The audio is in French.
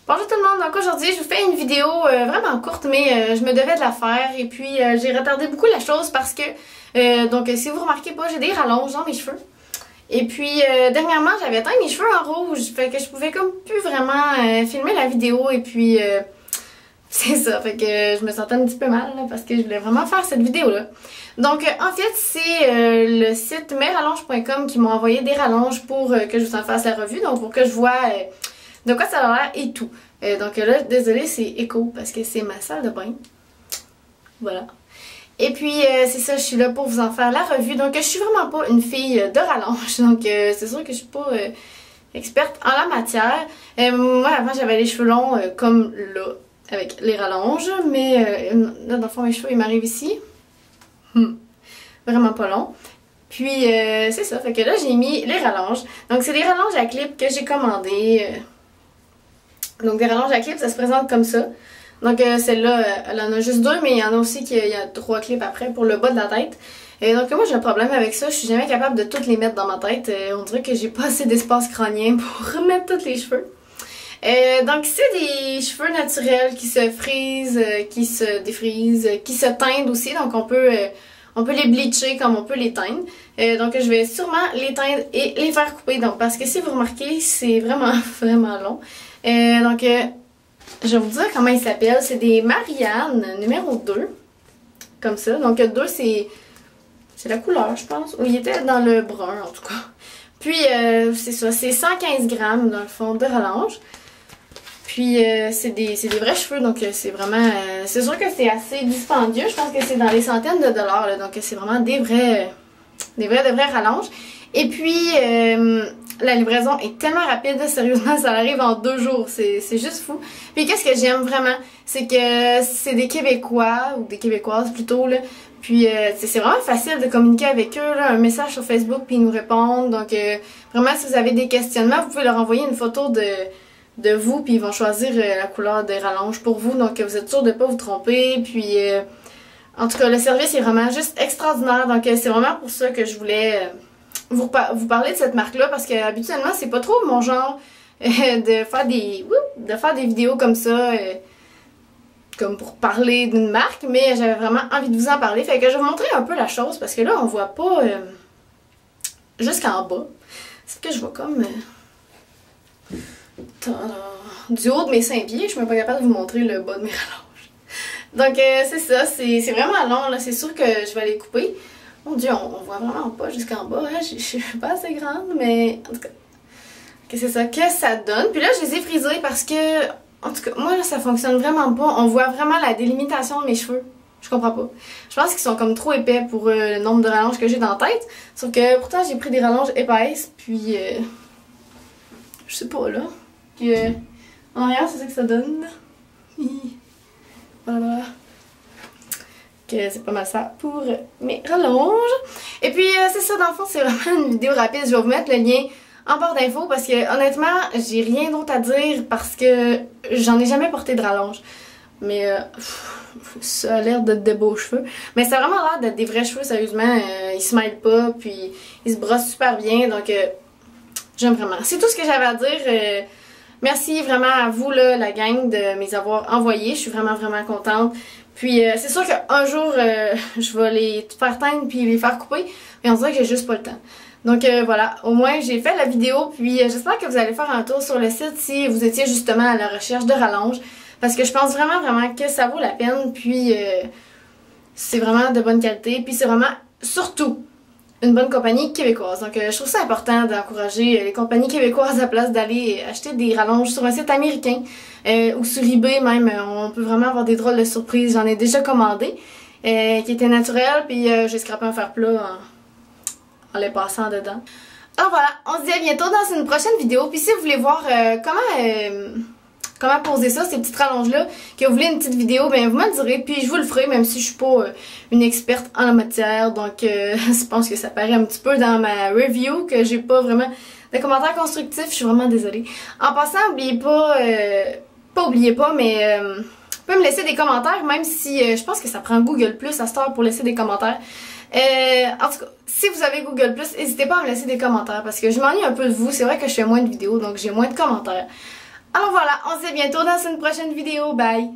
Bonjour tout le monde, donc aujourd'hui je vous fais une vidéo vraiment courte mais je me devais de la faire et puis j'ai retardé beaucoup la chose parce que donc si vous remarquez pas j'ai des rallonges dans mes cheveux et puis dernièrement j'avais teint mes cheveux en rouge, fait que je pouvais comme plus vraiment filmer la vidéo et puis c'est ça, fait que je me sentais un petit peu mal là, parce que je voulais vraiment faire cette vidéo là. Donc en fait c'est le site mesrallonges.com qui m'a envoyé des rallonges pour que je vous en fasse la revue, donc pour que je vois de quoi ça a l'air et tout. Donc là, désolée, c'est écho parce que c'est ma salle de bain. Voilà. Et puis, c'est ça, je suis là pour vous en faire la revue. Donc, je suis vraiment pas une fille de rallonge. Donc, c'est sûr que je suis pas experte en la matière. Moi, avant, j'avais les cheveux longs comme là, avec les rallonges. Mais là, dans le fond, mes cheveux, ils m'arrivent ici. Vraiment pas long. Puis, c'est ça. Fait que là, j'ai mis les rallonges. Donc, c'est des rallonges à clip que j'ai commandées. Donc des rallonges à clips, ça se présente comme ça. Donc celle-là, elle en a juste deux, mais il y en a aussi qui y a 3 clips après pour le bas de la tête. Et donc moi j'ai un problème avec ça, je suis jamais capable de toutes les mettre dans ma tête. On dirait que j'ai pas assez d'espace crânien pour remettre tous les cheveux. Donc c'est des cheveux naturels qui se frisent, qui se défrisent, qui se teindent aussi. Donc on peut les bleacher comme on peut les teindre. Donc je vais sûrement les teindre et les faire couper. Donc parce que si vous remarquez, c'est vraiment vraiment long. Donc, je vais vous dire comment ils s'appellent. C'est des Marianne numéro 2. Comme ça. Donc, 2, c'est la couleur, je pense. Ou il était dans le brun, en tout cas. Puis, c'est ça. C'est 115 grammes, dans le fond, de rallonge. Puis, c'est des vrais cheveux. Donc, c'est vraiment... c'est sûr que c'est assez dispendieux. Je pense que c'est dans les centaines de dollars. Là, donc, c'est vraiment de vraies rallonges. Et puis... la livraison est tellement rapide, sérieusement, ça arrive en 2 jours, c'est juste fou. Puis qu'est-ce que j'aime vraiment, c'est que c'est des Québécois, ou des Québécoises plutôt, là. Puis c'est vraiment facile de communiquer avec eux, là, un message sur Facebook, puis ils nous répondent. Donc vraiment, si vous avez des questionnements, vous pouvez leur envoyer une photo de vous, puis ils vont choisir la couleur des rallonges pour vous. Donc vous êtes sûr de ne pas vous tromper, puis... en tout cas, le service est vraiment juste extraordinaire, donc c'est vraiment pour ça que je voulais... vous parler de cette marque-là parce que habituellement c'est pas trop mon genre de faire des vidéos comme ça comme pour parler d'une marque, mais j'avais vraiment envie de vous en parler. Fait que je vais vous montrer un peu la chose parce que là on voit pas jusqu'en bas. C'est que je vois comme du haut de mes 5 pieds, je suis même pas capable de vous montrer le bas de mes rallonges. Donc c'est ça, c'est vraiment long là, c'est sûr que je vais les couper. Mon Dieu, on voit vraiment pas jusqu'en bas, hein? Je suis pas assez grande, mais en tout cas, c'est ça que ça donne. Puis là, je les ai frisés parce que, en tout cas, moi, là, ça fonctionne vraiment pas. On voit vraiment la délimitation de mes cheveux. Je comprends pas. Je pense qu'ils sont comme trop épais pour le nombre de rallonges que j'ai dans la tête. Sauf que, pourtant, j'ai pris des rallonges épaisses, puis, je sais pas, là. Puis, en arrière, c'est ça que ça donne. Voilà. Que c'est pas mal ça pour mes rallonges. Et puis c'est ça, dans le fond c'est vraiment une vidéo rapide. Je vais vous mettre le lien en barre d'infos parce que honnêtement j'ai rien d'autre à dire parce que j'en ai jamais porté de rallonge. Mais ça a l'air d'être de beaux cheveux. Mais ça a vraiment l'air d'être des vrais cheveux, sérieusement. Ils se mêlent pas, puis ils se brossent super bien. Donc j'aime vraiment. C'est tout ce que j'avais à dire. Merci vraiment à vous là, la gang, de mes avoir envoyés. Je suis vraiment contente. Puis c'est sûr qu'un jour je vais les faire teindre puis les faire couper, mais on dirait que j'ai juste pas le temps. Donc voilà, au moins j'ai fait la vidéo, puis j'espère que vous allez faire un tour sur le site si vous étiez justement à la recherche de rallonges, parce que je pense vraiment que ça vaut la peine, puis c'est vraiment de bonne qualité, puis c'est vraiment surtout une bonne compagnie québécoise. Donc je trouve ça important d'encourager les compagnies québécoises à la place d'aller acheter des rallonges sur un site américain ou sur eBay même. On peut vraiment avoir des drôles de surprises. J'en ai déjà commandé qui étaient naturelles, puis j'ai scrapé un fer plat en les passant dedans. Alors voilà, on se dit à bientôt dans une prochaine vidéo. Puis si vous voulez voir comment poser ça, ces petites rallonges-là, que vous voulez une petite vidéo, ben vous me le direz, puis je vous le ferai, même si je suis pas une experte en la matière, donc je pense que ça paraît un petit peu dans ma review, que j'ai pas vraiment de commentaires constructifs, je suis vraiment désolée. En passant, oubliez pas, mais vous pouvez me laisser des commentaires, même si je pense que ça prend Google Plus à cette heure pour laisser des commentaires. En tout cas, si vous avez Google Plus, n'hésitez pas à me laisser des commentaires, parce que je m'ennuie un peu de vous, c'est vrai que je fais moins de vidéos, donc j'ai moins de commentaires. Alors voilà, on se dit bientôt dans une prochaine vidéo. Bye!